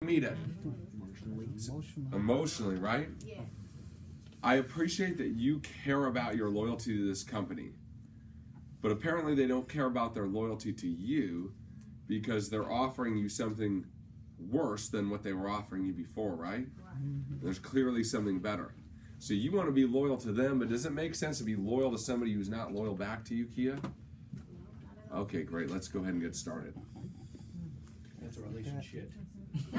meet it? Emotionally, right? Yeah. I appreciate that you care about your loyalty to this company, but apparently they don't care about their loyalty to you because they're offering you something worse than what they were offering you before, right? There's clearly something better. So you want to be loyal to them, but does it make sense to be loyal to somebody who's not loyal back to you, Kia? Okay, great. Let's go ahead and get started. That's a relationship. I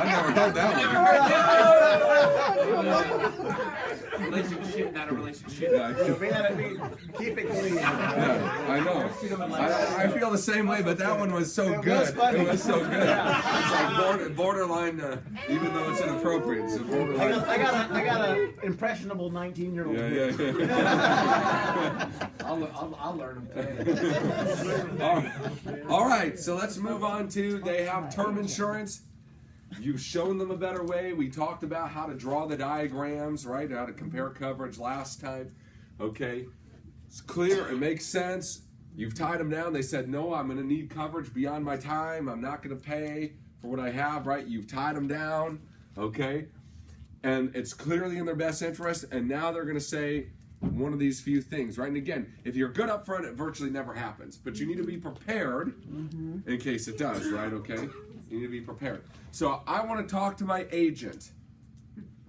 never heard that one. Relationship, not a relationship. Yeah, Keep it clean. yeah, I know. I feel the same way, but that one was so good. It was so good. It's like borderline, even though it's inappropriate. It's borderline. I got an impressionable 19-year-old. Yeah. I'll learn them today. All right, so let's move on to, they have term insurance. You've shown them a better way. We talked about how to draw the diagrams, right? How to compare coverage last time. Okay, it's clear, it makes sense. You've tied them down. They said, no, I'm going to need coverage beyond my time. I'm not going to pay for what I have, right? You've tied them down, okay? And it's clearly in their best interest, and now they're going to say one of these few things, right? And again, if you're good up front, it virtually never happens. But you need to be prepared in case it does, right? Okay? You need to be prepared. So I want to talk to my agent.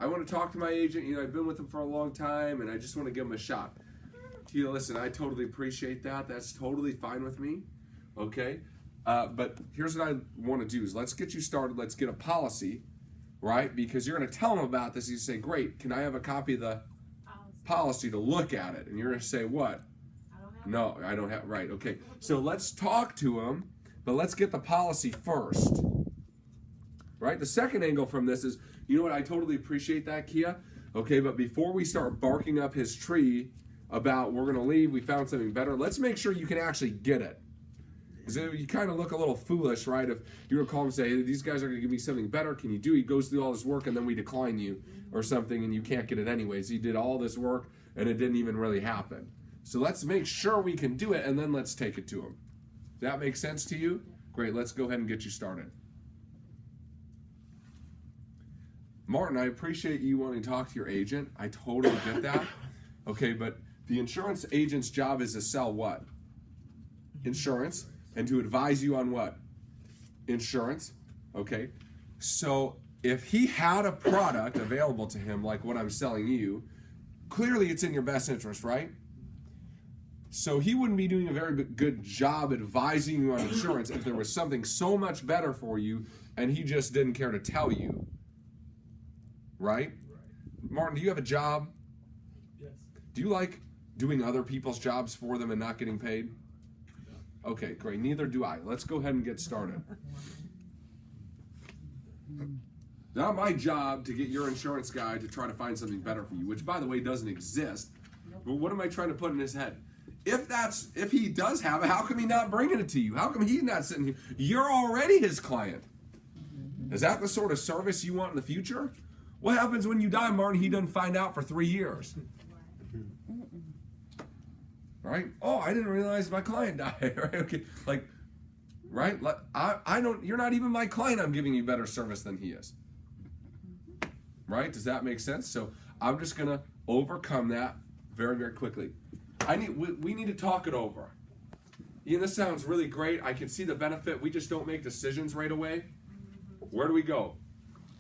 You know, I've been with him for a long time, and I just want to give him a shot. Tia, listen, I totally appreciate that. That's totally fine with me, okay? But here's what I want to do is let's get you started. Let's get a policy, right? Because you're going to tell him about this. You say, great, can I have a copy of the policy to look at it? And you're going to say, what? No, I don't have, right, okay. So let's talk to him, but let's get the policy first, right? The second angle from this is, you know what, I totally appreciate that, Kia, okay, but before we start barking up his tree about we're going to leave, we found something better, let's make sure you can actually get it. Because you kind of look a little foolish, right? If you were to call him and say, hey, these guys are going to give me something better, can you do it? He goes through all this work and then we decline you or something and you can't get it anyways. He did all this work and it didn't even really happen. So let's make sure we can do it and then let's take it to him. Does that make sense to you? Great, let's go ahead and get you started. Martin, I appreciate you wanting to talk to your agent. I totally get that. Okay, but the insurance agent's job is to sell what? Insurance. And to advise you on what? Insurance. Okay. So if he had a product available to him like what I'm selling you, clearly it's in your best interest, right? So he wouldn't be doing a very good job advising you on insurance if there was something so much better for you and he just didn't care to tell you. Right? Martin, do you have a job? Yes. Do you like doing other people's jobs for them and not getting paid? Okay, great. Neither do I. Let's go ahead and get started. Not my job to get your insurance guy to try to find something better for you, which, by the way, doesn't exist. But what am I trying to put in his head? If he does have it, how come he not bringing it to you? How come he's not sitting here? You're already his client. Is that the sort of service you want in the future? What happens when you die, Martin? He doesn't find out for 3 years. Right? Oh, I didn't realize my client died. Right? Okay. Like, right? I don't. You're not even my client. I'm giving you better service than he is. Right? Does that make sense? So I'm just gonna overcome that very, very quickly. We need to talk it over. Ian, this sounds really great. I can see the benefit. We just don't make decisions right away. Where do we go?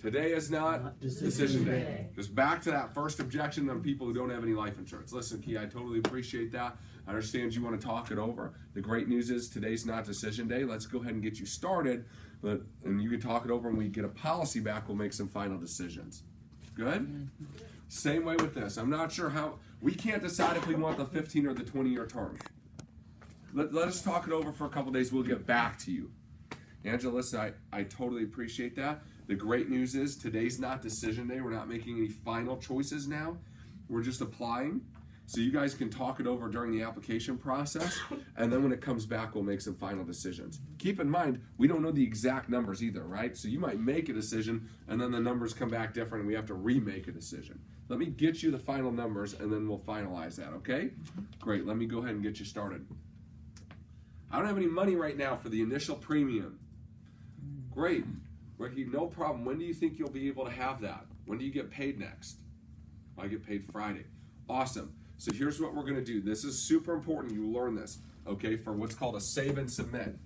Today is not decision day. Just back to that first objection on people who don't have any life insurance. Listen, Key, I totally appreciate that. I understand you want to talk it over. The great news is today's not decision day. Let's go ahead and get you started. And you can talk it over, and when we get a policy back, we'll make some final decisions. Good? Same way with this. I'm not sure how. We can't decide if we want the 15 or the 20-year term. Let us talk it over for a couple days. We'll get back to you. Angela, listen, I totally appreciate that. The great news is today's not decision day. We're not making any final choices now. We're just applying. So you guys can talk it over during the application process, and then when it comes back, we'll make some final decisions. Keep in mind, we don't know the exact numbers either, right? So you might make a decision, and then the numbers come back different, and we have to remake a decision. Let me get you the final numbers, and then we'll finalize that, okay? Great, let me go ahead and get you started. I don't have any money right now for the initial premium. Great. Ricky, no problem. When do you think you'll be able to have that? When do you get paid next? I get paid Friday. Awesome. So here's what we're going to do. This is super important. You learn this, okay, for what's called a save and submit.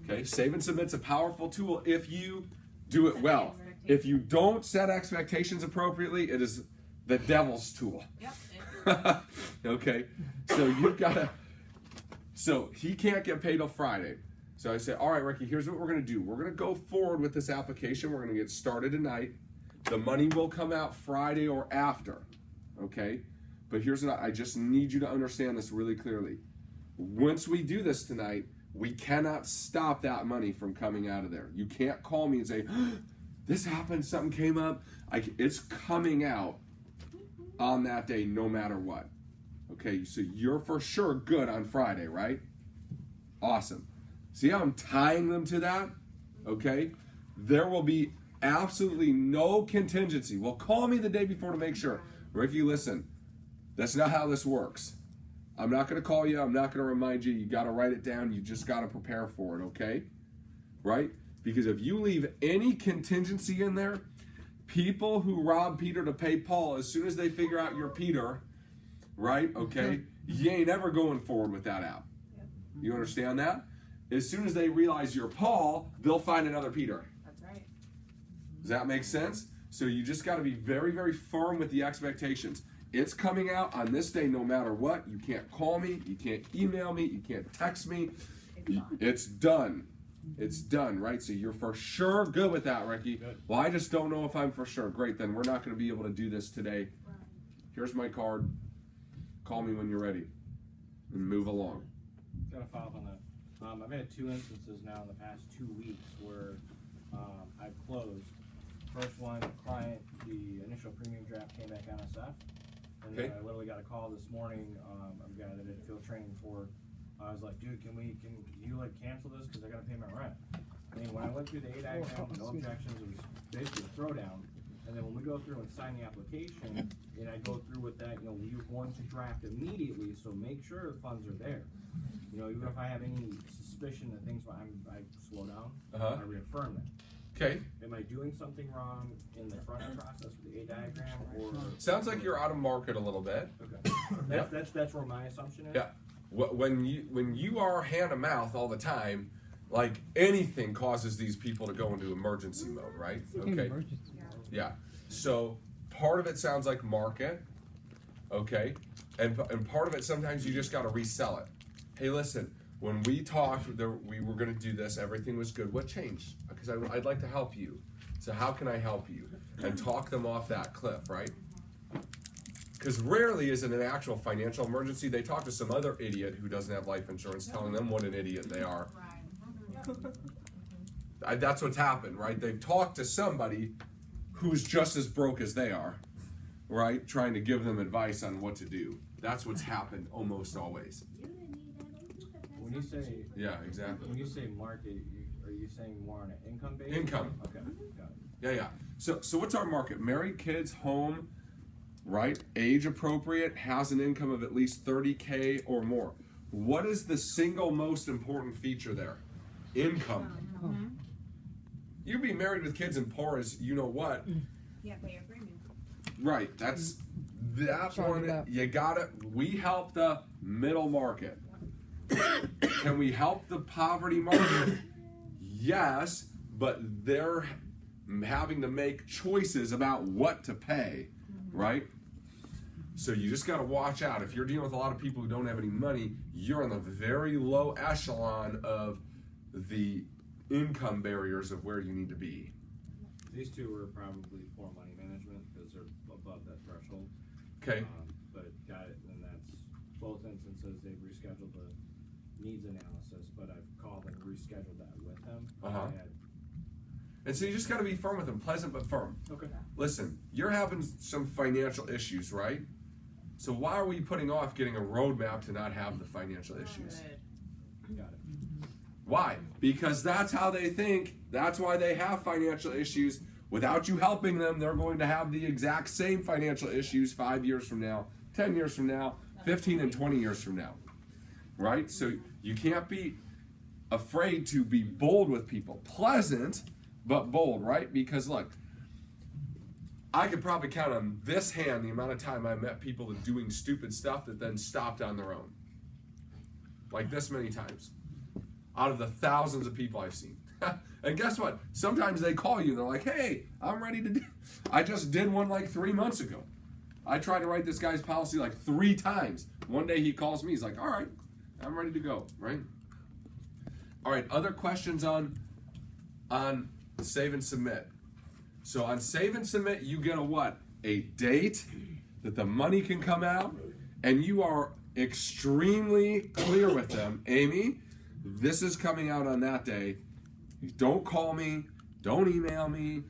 Okay, save and submit's a powerful tool if you do it well. If you don't set expectations appropriately, it is the devil's tool. Yep. Okay, so you've got to, so he can't get paid till Friday. So I say, all right, Ricky, here's what we're going to do. We're going to go forward with this application. We're going to get started tonight. The money will come out Friday or after, okay? But here's what I just need you to understand this really clearly. Once we do this tonight, we cannot stop that money from coming out of there. You can't call me and say, this happened, something came up. It's coming out on that day no matter what. Okay, so you're for sure good on Friday, right? Awesome. See how I'm tying them to that? Okay? There will be absolutely no contingency. Well, call me the day before to make sure. Ricky, listen, that's not how this works. I'm not going to call you. I'm not going to remind you. You got to write it down. You just got to prepare for it, okay? Right? Because if you leave any contingency in there, people who rob Peter to pay Paul, as soon as they figure out you're Peter, right? Okay? You ain't ever going forward with that app. You understand that? As soon as they realize you're Paul, they'll find another Peter. That's right. Does that make sense? So you just got to be very, very firm with the expectations. It's coming out on this day no matter what. You can't call me. You can't email me. You can't text me. It's done. It's done, right? So you're for sure good with that, Ricky. Good. Well, I just don't know if I'm for sure. Great, then we're not going to be able to do this today. Here's my card. Call me when you're ready. And move along. Gotta follow up on that. I've had 2 instances now in the past 2 weeks where I've closed. First one, client, the initial premium draft came back NSF. And then Okay. I literally got a call this morning, a guy that I did field training for. I was like, dude, can you like cancel this? Cause I gotta pay my rent. I mean, when I went through the A diagram, no objections, it was basically a throwdown. And then when we go through and sign the application, and I go through with that, we're going to draft immediately, so make sure the funds are there. Even if I have any suspicion that things, I slow down, I reaffirm that. Okay. Am I doing something wrong in the front end process with the A diagram, or? Sounds like you're out of market a little bit. Okay. That's where my assumption is. Yeah. When you are hand to mouth all the time, like anything causes these people to go into emergency mode, right? Okay. Yeah. So part of it sounds like market, okay, and part of it sometimes you just got to resell it. Hey, listen, when we talked, we were going to do this. Everything was good. What changed? Because I'd like to help you. So how can I help you? And talk them off that cliff, right? Because rarely is it an actual financial emergency. They talk to some other idiot who doesn't have life insurance, telling them what an idiot they are. That's what's happened, right? They've talked to somebody who's just as broke as they are, right? Trying to give them advice on what to do. That's what's happened almost always. When you say Yeah, exactly. when you say market, are you saying more on an income basis? Income. Okay, got it. Yeah. So what's our market? Married, kids, home, right? Age appropriate, has an income of at least 30K or more. What is the single most important feature there? Income. You be married with kids and poor as you know what. Yeah, pay your premium. Right. That's that Sorry one. about- You got it. We help the middle market. Can we help the poverty market? Yes, but they're having to make choices about what to pay, right? So you just got to watch out. If you're dealing with a lot of people who don't have any money, you're on the very low echelon of the income barriers of where you need to be. These two are probably poor money management because they're above that threshold. Okay. But got it, and that's both instances they've rescheduled the needs analysis, but I've called and rescheduled that with them. And so you just got to be firm with them, pleasant but firm. Okay. Listen, you're having some financial issues, right? So why are we putting off getting a roadmap to not have the financial issues? Got it. Why? Because that's how they think. That's why they have financial issues. Without you helping them, they're going to have the exact same financial issues 5 years from now, 10 years from now, 15 and 20 years from now. Right? So You can't be afraid to be bold with people. Pleasant, but bold, right? Because look, I could probably count on this hand the amount of time I met people that doing stupid stuff that then stopped on their own. Like this many times. Out of the thousands of people I've seen. And guess what? Sometimes they call you and they're like, hey, I'm ready to do. I just did one like 3 months ago. I tried to write this guy's policy like 3 times. One day he calls me, he's like, all right, I'm ready to go, right? All right, other questions on Save and Submit. So on Save and Submit, you get a what? A date that the money can come out, and you are extremely clear with them. Amy, this is coming out on that day. Don't call me, don't email me.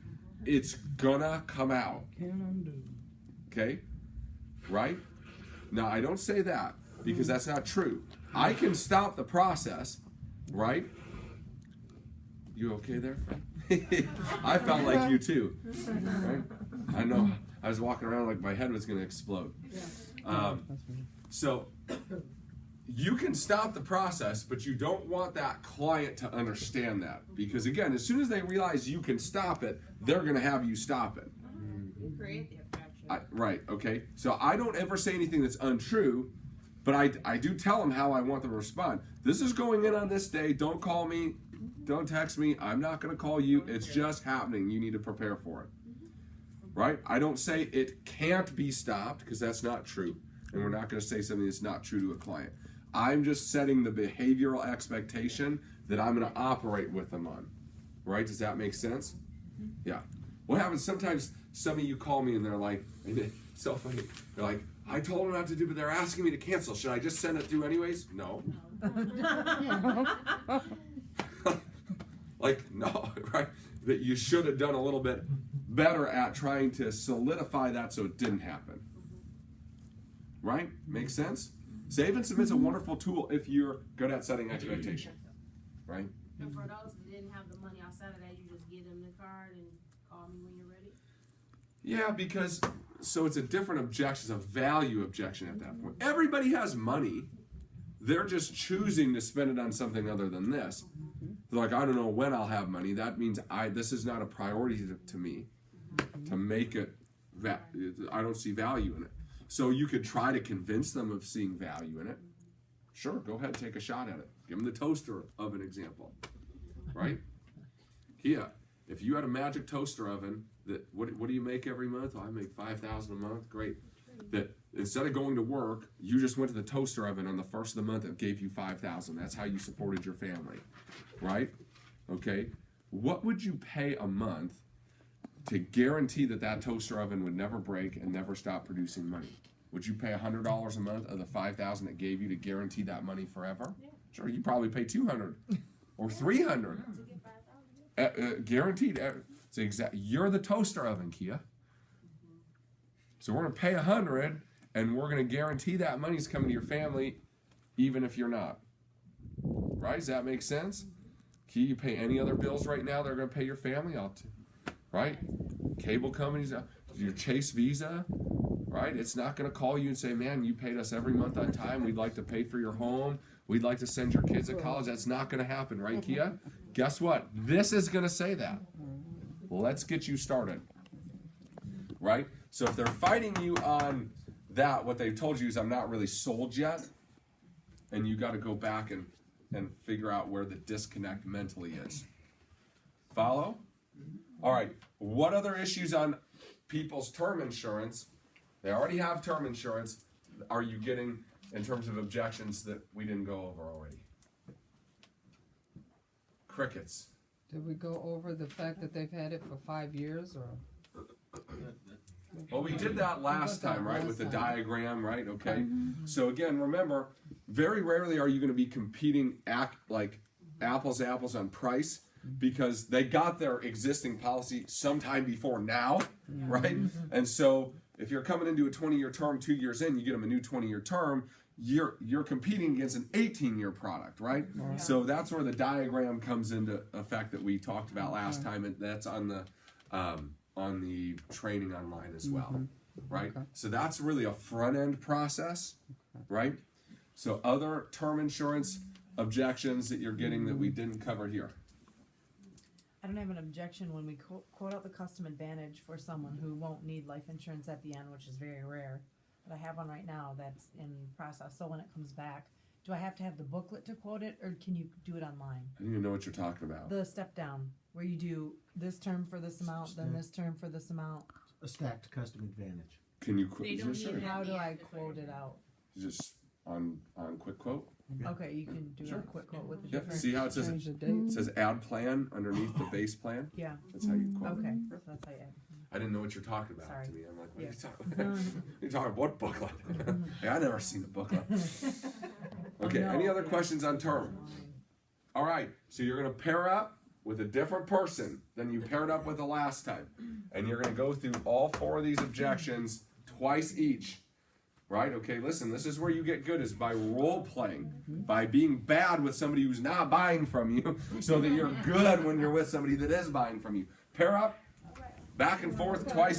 It's gonna come out. Okay? Right? Now, I don't say that because that's not true. I can stop the process, right? You okay there, Fred? I felt like you too. Right? I know. I was walking around like my head was going to explode. So you can stop the process, but you don't want that client to understand that. Because again, as soon as they realize you can stop it, they're going to have you stop it. Create the objection. Right, okay. So I don't ever say anything that's untrue, but I do tell them how I want them to respond. This is going in on this day. Don't call me. Don't text me. I'm not going to call you. It's just happening. You need to prepare for it. Right? I don't say it can't be stopped because that's not true. And we're not going to say something that's not true to a client. I'm just setting the behavioral expectation that I'm going to operate with them on. Right? Does that make sense? Yeah. What happens sometimes, some of you call me and they're like, and it's so funny. They're like, I told them not to do, but they're asking me to cancel. Should I just send it through anyways? No. Like, no, right? That you should have done a little bit better at trying to solidify that so it didn't happen. Right? Makes sense? Save and Submit's a wonderful tool if you're good at setting expectation. Right? And for those that didn't have the money on Saturday, you just give them the card and call me when you're ready? Yeah, because, so it's a different objection, it's a value objection at that point. Everybody has money. They're just choosing to spend it on something other than this. They're like, I don't know when I'll have money. That means this is not a priority to me to make it, I don't see value in it. So you could try to convince them of seeing value in it. Sure, go ahead and take a shot at it. Give them the toaster oven example, right? Kia, if you had a magic toaster oven, what do you make every month? Oh, I make $5,000 a month. Great. That instead of going to work, you just went to the toaster oven on the first of the month and gave you $5,000. That's how you supported your family, right? Okay. What would you pay a month to guarantee that toaster oven would never break and never stop producing money? Would you pay $100 a month of the $5,000 it gave you to guarantee that money forever? Yeah. Sure, you probably pay $200 or $300. Guaranteed. You're the toaster oven, Kia. So we're going to pay $100, and we're going to guarantee that money's coming to your family, even if you're not. Right? Does that make sense? Kia, you pay any other bills right now? They're going to pay your family out, right? Cable companies, your Chase Visa, right? It's not going to call you and say, "Man, you paid us every month on time. We'd like to pay for your home. We'd like to send your kids to college." That's not going to happen, right, Kia? Guess what? This is going to say that. Let's get you started, right? So if they're fighting you on that, what they've told you is, I'm not really sold yet, and you got to go back and figure out where the disconnect mentally is. Follow? All right. What other issues on people's term insurance? They already have term insurance. Are you getting in terms of objections that we didn't go over already? Crickets. Did we go over the fact that they've had it for 5 years, or? Well, we did that last time, right, with the diagram, right? Okay. So again, remember, very rarely are you going to be competing like apples to apples on price, because they got their existing policy sometime before now, right? And so if you're coming into a 20-year term 2 years in, you get them a new 20-year term, you're competing against an 18-year product, right? Yeah. So that's where the diagram comes into effect that we talked about last time, and that's on the training online as well, right? Okay. So that's really a front-end process, right? So other term insurance, objections that you're getting that we didn't cover here? I don't have an objection when we quote out the custom advantage for someone who won't need life insurance at the end, which is very rare. But I have one right now that's in process, so when it comes back, do I have to have the booklet to quote it, or can you do it online? I don't even know what you're talking about. The step down, where you do this term for this amount, then this term for this amount. A stacked custom advantage. Can you They don't sure. need How do I Yeah. quote it out? Just on quick quote? Yeah. Okay, you can do Sure. a quick quote with the Yep. different. See how it says Change the it date. says add plan underneath the base plan? Yeah, That's how you quote. okay, so that's how you. I didn't know what you're talking about Sorry. to me. I'm like, what Yeah. are you talking You're talking what booklet? Hey, I never seen a booklet. Okay, No, any other yeah. questions on term? All right, so you're gonna pair up with a different person than you paired up with the last time. And you're gonna go through all 4 of these objections twice each. Right? Okay, listen, this is where you get good, is by role playing, by being bad with somebody who's not buying from you, so that you're good when you're with somebody that is buying from you. Pair up, back and forth twice